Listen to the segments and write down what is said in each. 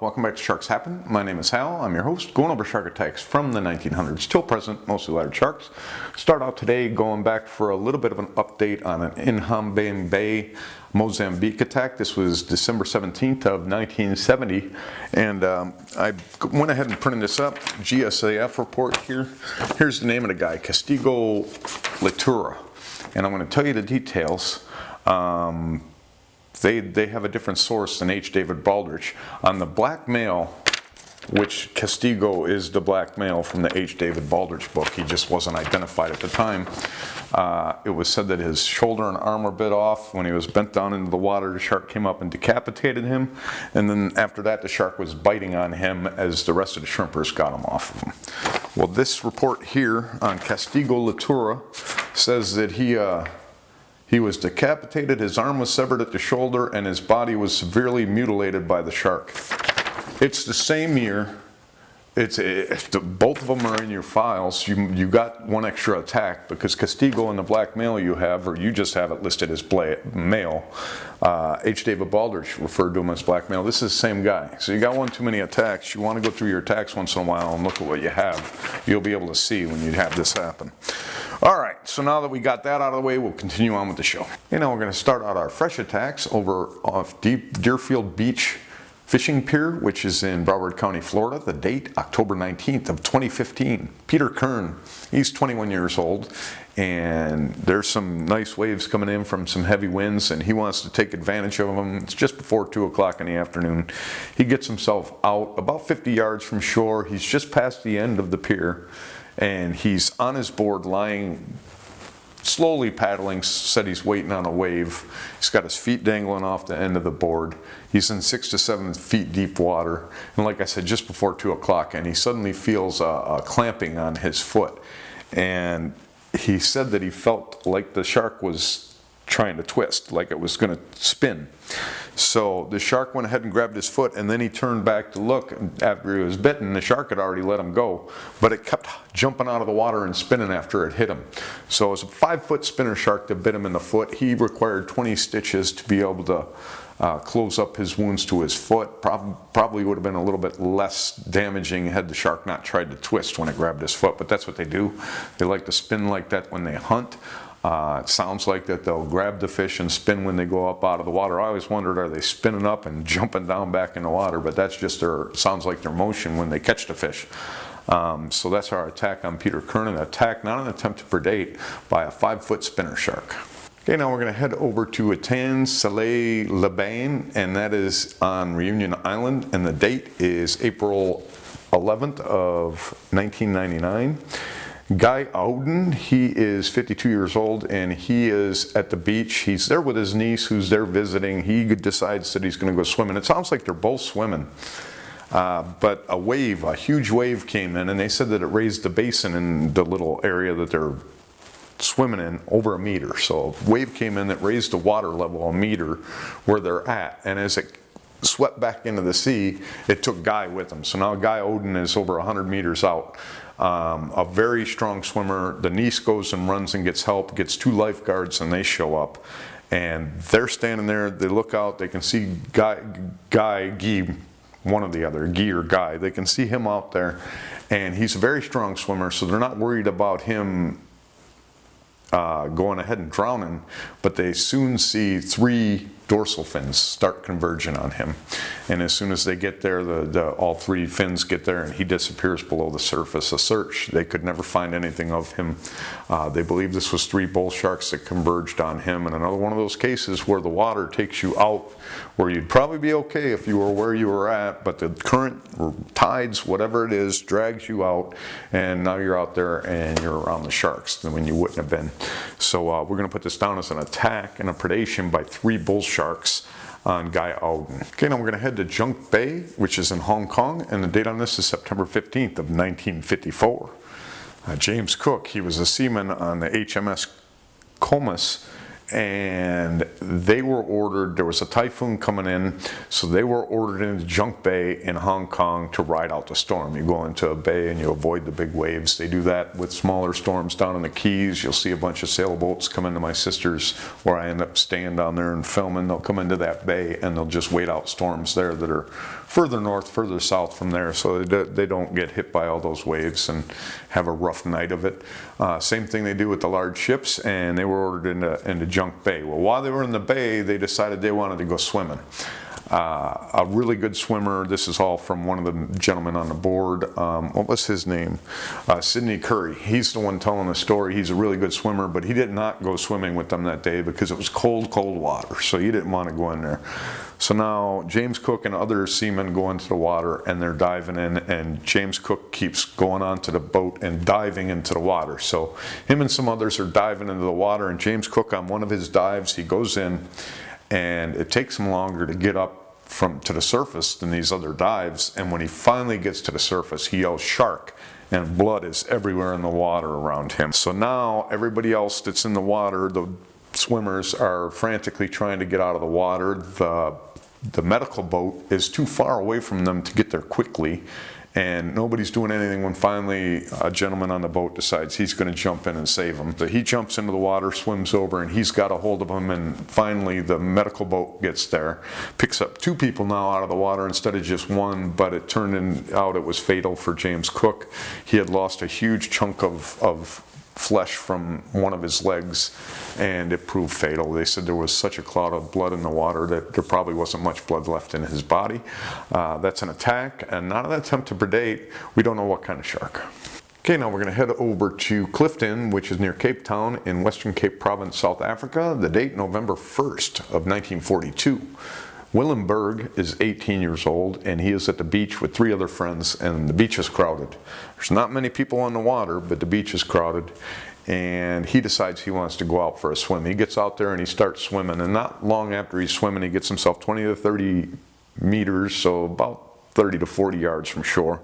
Welcome back to Sharks Happen. My name is Hal. I'm your host, going over shark attacks from the 1900s till present, mostly large sharks. Start out today going back for a little bit of an update on an Inhambane Bay, Mozambique attack. This was December 17th of 1970, and I went ahead and printed this up. GSAF report here. Here's the name of the guy, Castigo Litura, and I'm going to tell you the details. They have a different source than H. David Baldrige. On the black male, which Castigo is the black male from the H. David Baldrige book, he just wasn't identified at the time. It was said that his shoulder and arm were bit off. When he was bent down into the water, the shark came up and decapitated him. And then after that, the shark was biting on him as the rest of the shrimpers got him off of him. Well, this report here on Castigo Litura says that he was decapitated, his arm was severed at the shoulder, and his body was severely mutilated by the shark. It's the same year. Both of them are in your files. You got one extra attack because Castigo in the black male you have, or you just have it listed as male. H. David Baldrige referred to him as black male. This is the same guy. So you got one too many attacks. You want to go through your attacks once in a while and look at what you have. You'll be able to see when you have this happen. All right, so now that we got that out of the way, we'll continue on with the show. We're going to start out our fresh attacks over off Deerfield Beach Fishing Pier, which is in Broward County, Florida. The date, October 19th of 2015. Peter Kirn, he's 21 years old, and there's some nice waves coming in from some heavy winds, and he wants to take advantage of them. It's just before 2 o'clock in the afternoon. He gets himself out about 50 yards from shore. He's just past the end of the pier, and he's on his board lying, slowly paddling. Said he's waiting on a wave. He's got his feet dangling off the end of the board. He's in 6 to 7 feet deep water, and like I said, just before 2 o'clock, and he suddenly feels a clamping on his foot, and he said that he felt like the shark was trying to twist, like it was going to spin. So the shark went ahead and grabbed his foot, and then he turned back to look. After he was bitten, the shark had already let him go, but it kept jumping out of the water and spinning after it hit him. So it was a 5-foot spinner shark that bit him in the foot. He required 20 stitches to be able to close up his wounds to his foot. Probably would have been a little bit less damaging had the shark not tried to twist when it grabbed his foot, but that's what they do. They like to spin like that when they hunt. It sounds like that they'll grab the fish and spin when they go up out of the water. I always wondered, are they spinning up and jumping down back in the water? But that's just sounds like their motion when they catch the fish. So that's our attack on Peter Kirn, an attack, not an attempt to predate, by a 5-foot spinner shark. Okay, now we're going to head over to Oudin, Salé, Liban, and that is on Reunion Island, and the date is April 11th of 1999. Guy Oudin, he is 52 years old, and he is at the beach. He's there with his niece who's there visiting. He decides that he's going to go swimming. It sounds like they're both swimming, but a huge wave came in, and they said that it raised the basin in the little area that they're swimming in over 1 meter. So a wave came in that raised the water level 1 meter where they're at, and as it swept back into the sea, it took Guy with him. So now Guy Oudin is over 100 meters out. A very strong swimmer. The niece goes and runs and gets help, gets 2 lifeguards, and they show up. And they're standing there, they look out, they can see Guy, one or the other, Guy or Guy. They can see him out there, and he's a very strong swimmer, so they're not worried about him going ahead and drowning, but they soon see 3 dorsal fins start converging on him, and as soon as they get there, all 3 fins get there, and he disappears below the surface. A search, they could never find anything of him. They believe this was 3 bull sharks that converged on him, and another one of those cases where the water takes you out where you'd probably be okay if you were where you were at, but the current or tides, whatever it is, drags you out, and now you're out there and you're around the sharks when you wouldn't have been. So we're going to put this down as an attack and a predation by 3 bull sharks on Guy Oudin. Okay, now we're going to head to Junk Bay, which is in Hong Kong, and the date on this is September 15th of 1954. James Cook, he was a seaman on the HMS Comus, and they were ordered, there was a typhoon coming in, so they were ordered into Junk Bay in Hong Kong to ride out the storm. You go into a bay and you avoid the big waves. They do that with smaller storms down in the Keys. You'll see a bunch of sailboats come into my sister's, where I end up staying down there and filming. They'll come into that bay and they'll just wait out storms there that are further north, further south from there, so they don't get hit by all those waves and have a rough night of it. Same thing they do with the large ships, and they were ordered into Junk Bay. Well, while they were in the bay, they decided they wanted to go swimming. A really good swimmer, this is all from one of the gentlemen on the board, what was his name? Sidney Curry. He's the one telling the story. He's a really good swimmer, but he did not go swimming with them that day because it was cold, cold water, so he didn't want to go in there. So now James Cook and other seamen go into the water and they're diving in, and James Cook keeps going onto the boat and diving into the water. So him and some others are diving into the water, and James Cook, on one of his dives, he goes in, and it takes him longer to get up to the surface than these other dives, and when he finally gets to the surface, he yells "shark," and blood is everywhere in the water around him. So now everybody else that's in the water, the swimmers, are frantically trying to get out of the water. The medical boat is too far away from them to get there quickly, and nobody's doing anything when finally a gentleman on the boat decides he's going to jump in and save him. So he jumps into the water, swims over, and he's got a hold of him, and finally the medical boat gets there, picks up 2 people now out of the water instead of just 1, but it turned out it was fatal for James Cook. He had lost a huge chunk of flesh from one of his legs, and it proved fatal. They said there was such a cloud of blood in the water that there probably wasn't much blood left in his body. That's an attack and not an attempt to predate. We don't know what kind of shark. Okay, now we're going to head over to Clifton, which is near Cape Town in Western Cape Province, South Africa. The date, November 1st of 1942. Willem Bergh is 18 years old, and he is at the beach with 3 other friends, and the beach is crowded. There's not many people on the water, but the beach is crowded, and he decides he wants to go out for a swim. He gets out there and he starts swimming, and not long after he's swimming, he gets himself 20 to 30 meters, so about 30 to 40 yards from shore.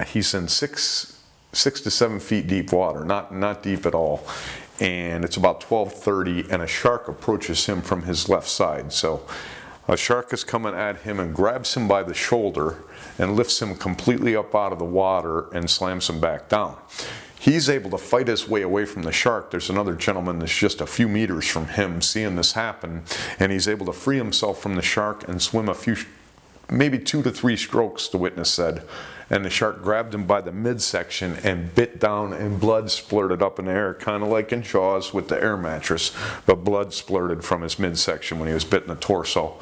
He's in 6 to 7 feet deep water, not deep at all. And it's about 12:30, and a shark approaches him from his left side. So a shark is coming at him and grabs him by the shoulder and lifts him completely up out of the water and slams him back down. He's able to fight his way away from the shark. There's another gentleman that's just a few meters from him seeing this happen, and he's able to free himself from the shark and swim a few, maybe 2 to 3 strokes, the witness said. And the shark grabbed him by the midsection and bit down, and blood splurted up in the air, kind of like in Jaws with the air mattress, but blood splurted from his midsection when he was bit in the torso.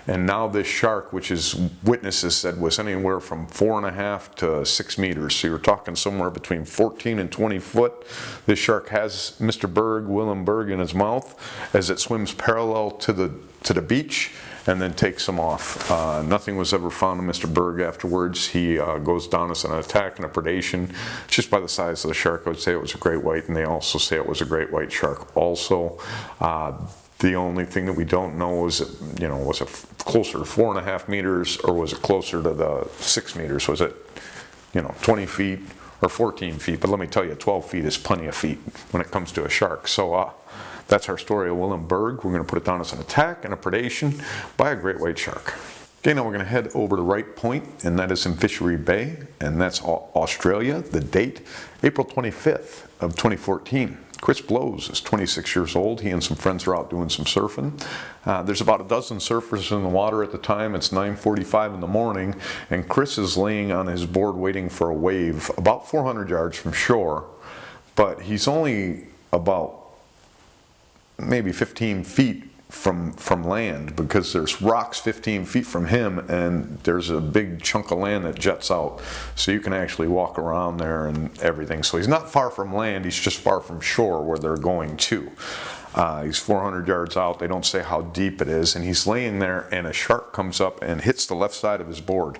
And now this shark, which his witnesses said was anywhere from 4.5 to 6 meters, so you're talking somewhere between 14 and 20 foot. This shark has Mr. Bergh, Willem Bergh, in his mouth as it swims parallel to the beach, and then takes him off. Nothing was ever found of Mr. Bergh afterwards. He goes down as an attack and a predation. Just by the size of the shark, I would say it was a great white, and they also say it was a great white shark also. The only thing that we don't know is, was it closer to 4.5 meters, or was it closer to the 6 meters? Was it, 20 feet or 14 feet? But let me tell you, 12 feet is plenty of feet when it comes to a shark. So that's our story of Willem Bergh. We're going to put it down as an attack and a predation by a great white shark. Okay, now we're going to head over to Wright Point, and that is in Fishery Bay, and that's Australia. The date, April 25th of 2014. Chris Blows is 26 years old. He and some friends are out doing some surfing. There's about a dozen surfers in the water at the time. It's 9:45 in the morning, and Chris is laying on his board waiting for a wave about 400 yards from shore, but he's only about maybe 15 feet from land, because there's rocks 15 feet from him, and there's a big chunk of land that jets out, so you can actually walk around there and everything. So he's not far from land, he's just far from shore where they're going to. He's 400 yards out. They don't say how deep it is, and he's laying there, and a shark comes up and hits the left side of his board.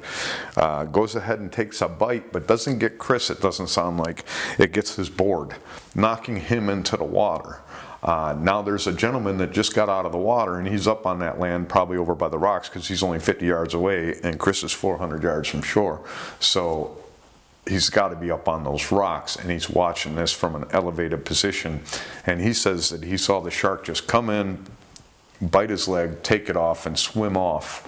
Goes ahead and takes a bite, but doesn't get Chris, it doesn't sound like. It gets his board, knocking him into the water. Now there's a gentleman that just got out of the water, and he's up on that land, probably over by the rocks, because he's only 50 yards away, and Chris is 400 yards from shore. So he's got to be up on those rocks, and he's watching this from an elevated position. And he says that he saw the shark just come in, bite his leg, take it off, and swim off,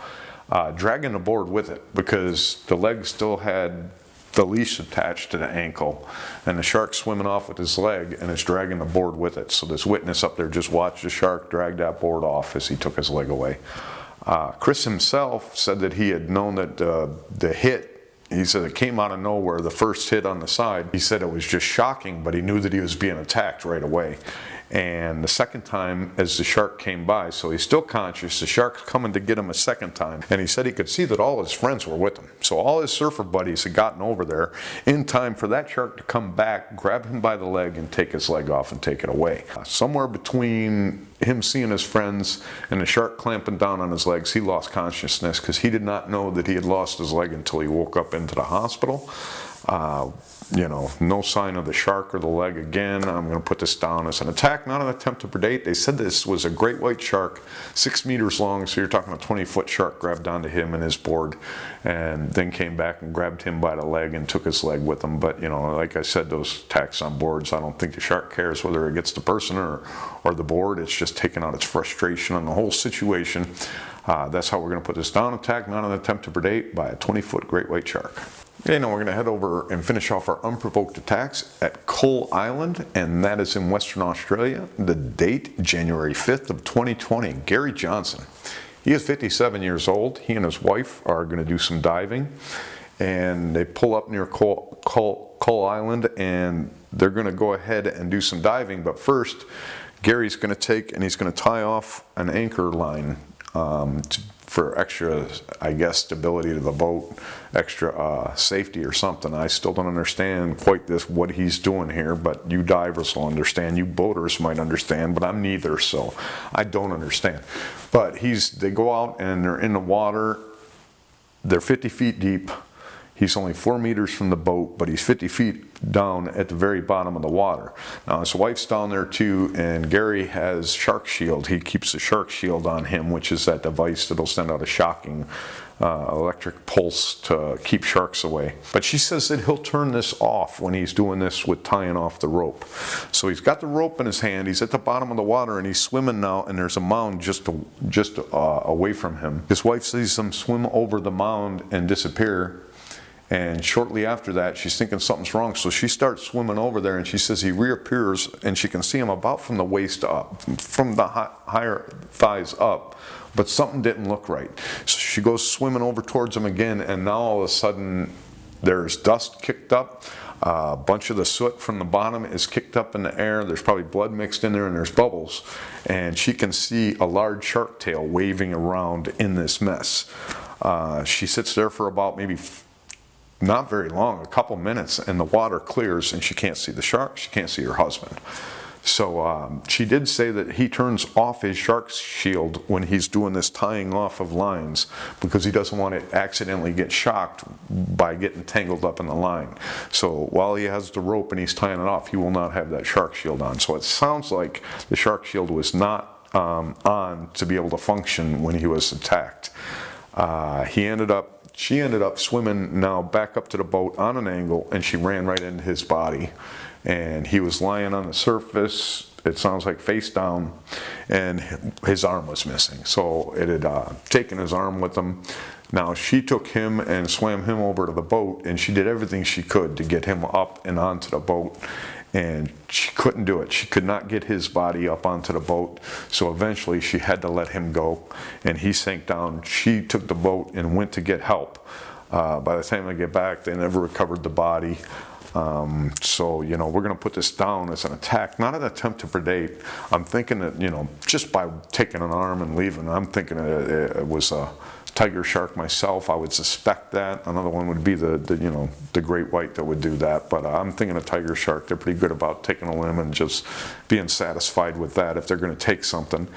dragging the board with it, because the leg still had the leash attached to the ankle, and the shark's swimming off with his leg, and it's dragging the board with it. So this witness up there just watched the shark drag that board off as he took his leg away. Chris himself said that he had known that the hit, he said it came out of nowhere, the first hit on the side. He said it was just shocking, but he knew that he was being attacked right away. And the second time, as the shark came by, so he's still conscious, the shark's coming to get him a second time. And he said he could see that all his friends were with him. So all his surfer buddies had gotten over there in time for that shark to come back, grab him by the leg, and take his leg off and take it away. Somewhere between him seeing his friends and the shark clamping down on his legs, he lost consciousness because he did not know that he had lost his leg until he woke up into the hospital. You know, no sign of the shark or the leg again. I'm going to put this down as an attack, not an attempt to predate. They said this was a great white shark, 6 meters long, so you're talking a 20-foot shark grabbed onto him and his board, and then came back and grabbed him by the leg and took his leg with him. But, you know, like I said, those attacks on boards, I don't think the shark cares whether it gets the person or the board. It's just taking out its frustration on the whole situation. That's how we're going to put this down. Attack, not an attempt to predate, by a 20-foot great white shark. Okay, now we're going to head over and finish off our unprovoked attacks at Coal Island, and that is in Western Australia. The date, January 5th of 2020. Gary Johnson. He is 57 years old. He and his wife are going to do some diving, and they pull up near Coal Island, and they're going to go ahead and do some diving. But first, Gary's going to take and he's going to tie off an anchor line for extra, I guess, stability to the boat, extra safety or something. I still don't understand quite what he's doing here, but you divers will understand, you boaters might understand, but I'm neither, so I don't understand. But they go out and they're in the water, they're 50 feet deep. He's only 4 meters from the boat, but he's 50 feet down at the very bottom of the water. Now his wife's down there too, and Gary has shark shield. He keeps a shark shield on him, which is that device that'll send out a shocking electric pulse to keep sharks away. But she says that he'll turn this off when he's doing this with tying off the rope. So he's got the rope in his hand, he's at the bottom of the water, and he's swimming now, and there's a mound just away from him. His wife sees him swim over the mound and disappear. And shortly after that, she's thinking something's wrong, so she starts swimming over there, and she says he reappears, and she can see him about from the waist up, from the higher thighs up, but something didn't look right. So she goes swimming over towards him again, and now all of a sudden there's dust kicked up. A bunch of the soot from the bottom is kicked up in the air. There's probably blood mixed in there, and there's bubbles. And she can see a large shark tail waving around in this mess. She sits there for about maybe not very long, a couple minutes, and the water clears and she can't see the shark, she can't see her husband. So she did say that he turns off his shark shield when he's doing this tying off of lines because he doesn't want to accidentally get shocked by getting tangled up in the line. So while he has the rope and he's tying it off, he will not have that shark shield on. So it sounds like the shark shield was not on to be able to function when he was attacked. She ended up swimming now back up to the boat on an angle, and she ran right into his body. And he was lying on the surface, it sounds like face down, and his arm was missing. So it had taken his arm with him. Now she took him and swam him over to the boat, and she did everything she could to get him up and onto the boat. And she couldn't do it. She could not get his body up onto the boat. So eventually she had to let him go, and he sank down. She took the boat and went to get help. By the time they get back, they never recovered the body. So, you know, we're going to put this down as an attack, not an attempt to predate. I'm thinking that, you know, just by taking an arm and leaving, I'm thinking it was a tiger shark myself. I would suspect that. Another one would be the great white that would do that. But I'm thinking a tiger shark. They're pretty good about taking a limb and just being satisfied with that if they're going to take something.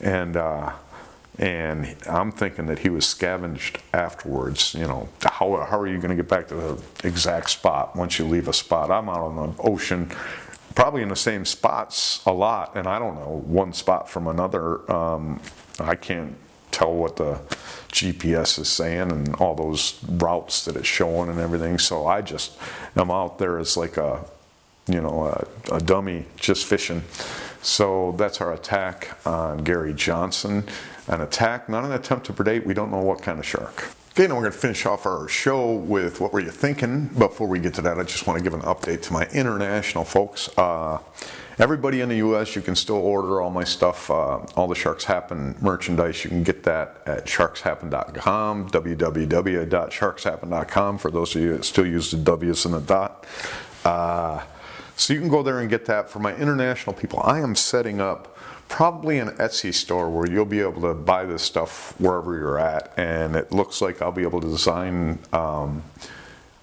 And I'm thinking that he was scavenged afterwards. You know, how are you going to get back to the exact spot once you leave a spot? I'm out on the ocean, probably in the same spots a lot, and I don't know one spot from another. I can't tell what the GPS is saying and all those routes that it's showing and everything. So I just am out there as like a dummy just fishing. So that's our attack on Gary Johnson. An attack, not an attempt to predate. We don't know what kind of shark. Okay, now we're going to finish off our show with what were you thinking. Before we get to that, I just want to give an update to my international folks. Everybody in the U.S., you can still order all my stuff, all the Sharks Happen merchandise. You can get that at sharkshappen.com, www.sharkshappen.com, for those of you that still use the W's and the dot. So you can go there and get that. For my international people, I am setting up probably an Etsy store where you'll be able to buy this stuff wherever you're at, and it looks like I'll be able to design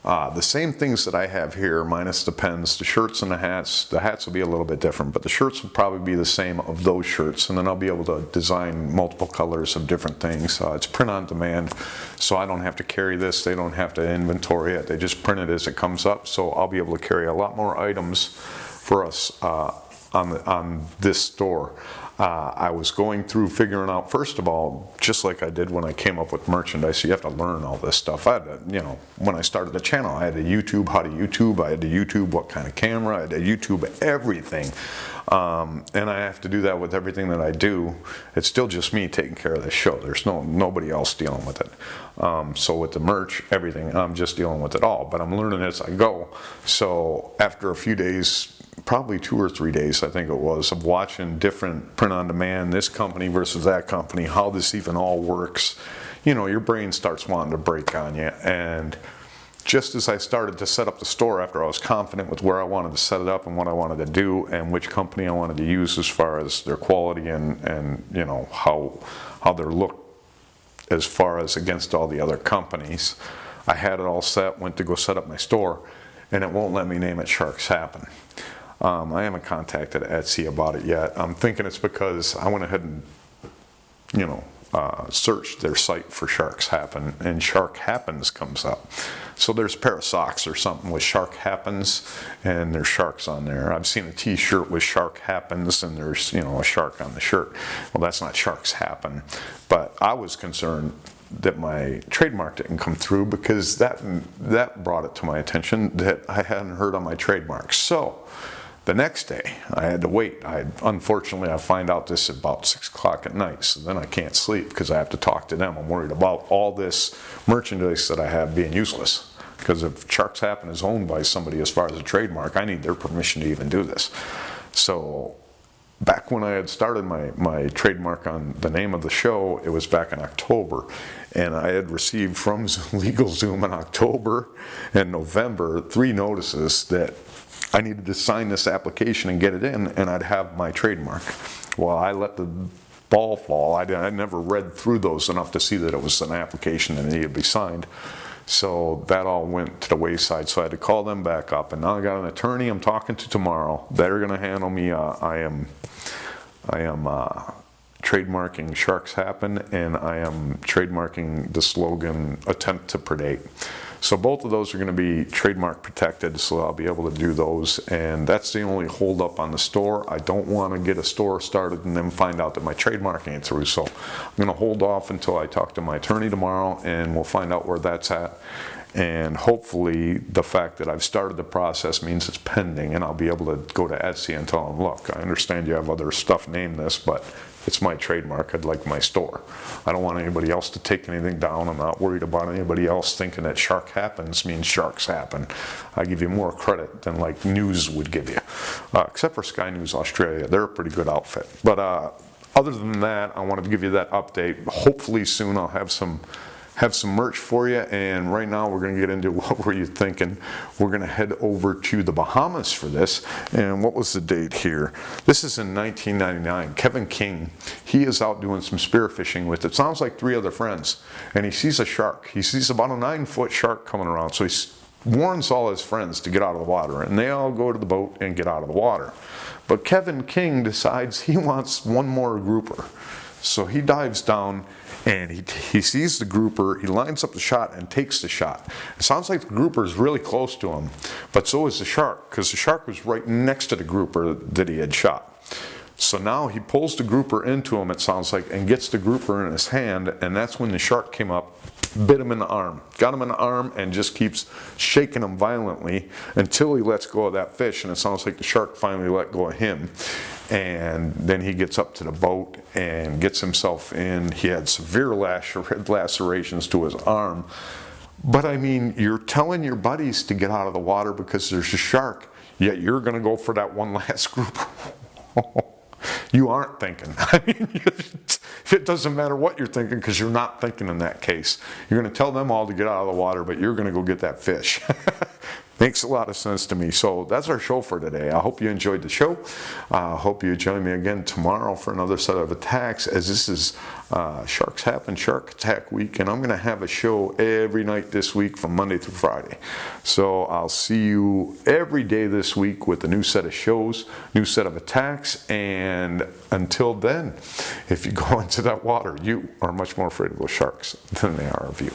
the same things that I have here, minus the pens, the shirts and the hats. The hats will be a little bit different, but the shirts will probably be the same of those shirts, and then I'll be able to design multiple colors of different things. It's print on demand, so I don't have to carry this. They don't have to inventory it. They just print it as it comes up, so I'll be able to carry a lot more items for us on this store. I was going through figuring out, first of all, just like I did when I came up with merchandise, you have to learn all this stuff. I had to, when I started the channel, I had to YouTube how to YouTube, I had to YouTube what kind of camera, I had to YouTube everything. And I have to do that with everything that I do. It's still just me taking care of this show. There's nobody else dealing with it. So with the merch, everything, I'm just dealing with it all, but I'm learning as I go. So after a few days, probably 2 or 3 days, I think it was, of watching different print on demand, this company versus that company, how this even all works, your brain starts wanting to break on you. And just as I started to set up the store, after I was confident with where I wanted to set it up and what I wanted to do and which company I wanted to use as far as their quality and how their look as far as against all the other companies, I had it all set, went to go set up my store, and it won't let me name it Sharks Happen. I haven't contacted Etsy about it yet. I'm thinking it's because I went ahead and, searched their site for Sharks Happen, and Shark Happens comes up. So there's a pair of socks or something with Shark Happens, and there's sharks on there. I've seen a t-shirt with Shark Happens, and there's, a shark on the shirt. Well, that's not Sharks Happen. But I was concerned that my trademark didn't come through, because that brought it to my attention that I hadn't heard on my trademark. So the next day, I had to wait. Unfortunately, I find out this at about 6 o'clock at night, so then I can't sleep because I have to talk to them. I'm worried about all this merchandise that I have being useless, because if Sharks Happen is owned by somebody as far as a trademark, I need their permission to even do this. So back when I had started my trademark on the name of the show, it was back in October, and I had received from LegalZoom in October and November 3 notices that I needed to sign this application and get it in, and I'd have my trademark. Well, I let the ball fall. I never read through those enough to see that it was an application that needed to be signed. So that all went to the wayside, so I had to call them back up, and now I got an attorney I'm talking to tomorrow. They're going to handle me. I am trademarking Sharks Happen, and I am trademarking the slogan Attempt to Predate. So both of those are going to be trademark protected, so I'll be able to do those, and that's the only hold up on the store. I don't want to get a store started and then find out that my trademark ain't through, so I'm going to hold off until I talk to my attorney tomorrow, and we'll find out where that's at. And hopefully the fact that I've started the process means it's pending, and I'll be able to go to Etsy and tell them, look, I understand you have other stuff named this, but it's my trademark. I'd like my store. I don't want anybody else to take anything down. I'm not worried about anybody else thinking that Shark Happens means Sharks Happen. I give you more credit than like News would give you, except for Sky News Australia. They're a pretty good outfit. But other than that, I wanted to give you that update. Hopefully soon I'll have some merch for you, and right now we're going to get into what were you thinking. We're going to head over to the Bahamas for this, and what was the date here? This is in 1999. Kevin King, he is out doing some spearfishing with, it sounds like 3 other friends, and he sees a shark. He sees about a 9-foot shark coming around, so he warns all his friends to get out of the water, and they all go to the boat and get out of the water. But Kevin King decides he wants one more grouper. So he dives down and he sees the grouper, he lines up the shot and takes the shot. It sounds like the grouper is really close to him, but so is the shark, because the shark was right next to the grouper that he had shot. So now he pulls the grouper into him, it sounds like, and gets the grouper in his hand, and that's when the shark came up bit him in the arm. Got him in the arm and just keeps shaking him violently until he lets go of that fish, and it sounds like the shark finally let go of him. And then he gets up to the boat and gets himself in. He had severe lacerations to his arm. But I mean, you're telling your buddies to get out of the water because there's a shark, yet you're going to go for that one last group. You aren't thinking. I mean, it doesn't matter what you're thinking because you're not thinking in that case. You're going to tell them all to get out of the water, but you're going to go get that fish. Makes a lot of sense to me. So that's our show for today. I hope you enjoyed the show. I hope you join me again tomorrow for another set of attacks, as this is Sharks Happen Shark Attack Week, and I'm going to have a show every night this week from Monday through Friday. So I'll see you every day this week with a new set of shows, new set of attacks, and until then, if you go into that water, you are much more afraid of those sharks than they are of you.